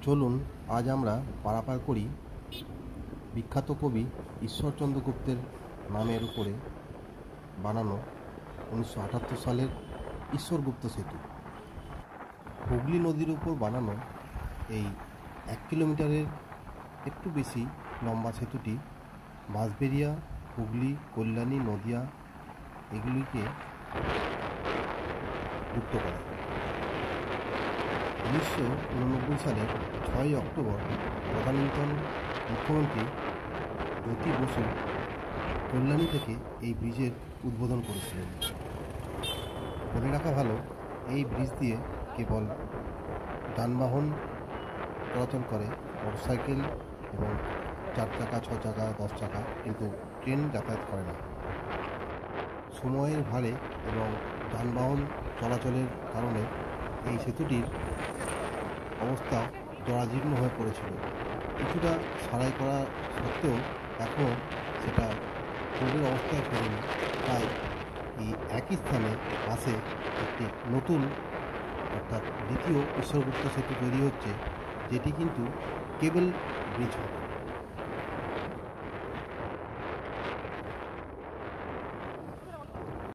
চলুন আজ আমরা পারাপার করি বিখ্যাত কবি ঈশ্বরচন্দ্র গুপ্তের নামের উপরে বানানো 1978 সালের ঈশ্বরগুপ্ত সেতু। হুগলি নদীর উপর বানানো এই 1 কিলোমিটারের একটু বেশি লম্বা সেতুটি বাঁশবেড়িয়া, হুগলি, কল্যাণী, নদিয়া এগুলিকে যুক্ত করে। 1989 সালের 6 অক্টোবর তদানীন্তন মুখ্যমন্ত্রী জ্যোতি বসু কল্যাণী থেকে এই ব্রিজের উদ্বোধন করেছিলেন। বলে রাখা ভালো, এই ব্রিজ দিয়ে কেবল যানবাহন চলাচল করে, মোটরসাইকেল এবং 4 চাকা, 6 চাকা, 10 চাকা, কিন্তু ট্রেন যাতায়াত করে না। সময়ের ভারে এবং যানবাহন চলাচলের কারণে এই সেতুটির অবস্থা জরাজীর্ণ হয়ে পড়েছিল। কিছুটা সারাই করা সত্ত্বেও এখনও সেটা পূর্বের অবস্থায় ফেরেনি। তাই এই একই স্থানে পাশে একটি নতুন অর্থাৎ দ্বিতীয় ঈশ্বরগুপ্ত সেতু তৈরি হচ্ছে, যেটি কিন্তু কেবল ব্রিজ হবে।